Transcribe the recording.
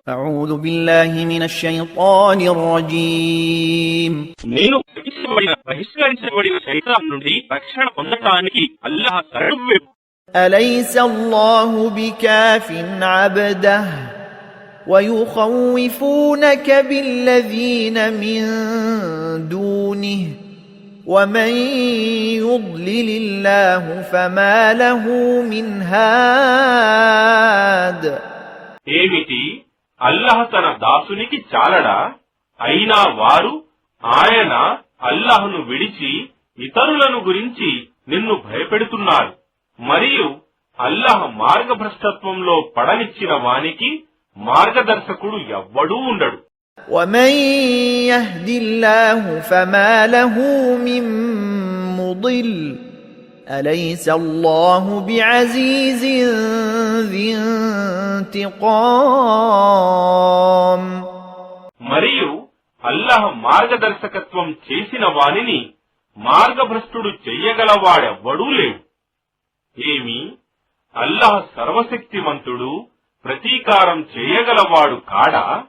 أعوذ بالله من الشيطان الرجيم నేను బహిష్కరించబడిన శైతాన్ నుండి రక్షణ పొందటానికి అల్లాహ్ శరణు. أليس الله بكاف عبده ويخوفونك بالذين من دونه ومن يضلل الله فما له من هاد. ఏమిటి అల్లాహ్ తన దాసునికి చాలడా? అయినా వారు ఆయన అల్లాహ్ను విడిచి ఇతరులను గురించి నిన్ను భయపెడుతున్నారు. మరియు అల్లాహ్ మార్గభ్రష్టత్వంలో పడనిచ్చిన వానికి మార్గదర్శకుడు ఎవ్వడూ ఉండడు. ومن يهد الله فما له من مضل أليس الله بعزيز ذي انتقام. మరియు అల్లాహ్ మార్గదర్శకత్వం చేసిన వానిని మార్గభ్రష్టుడు చెయ్యగలవాడెవ్వడూ లేడు. ఏమి అల్లాహ్ సర్వశక్తిమంతుడు, ప్రతీకారం చేయగలవాడు కాడా?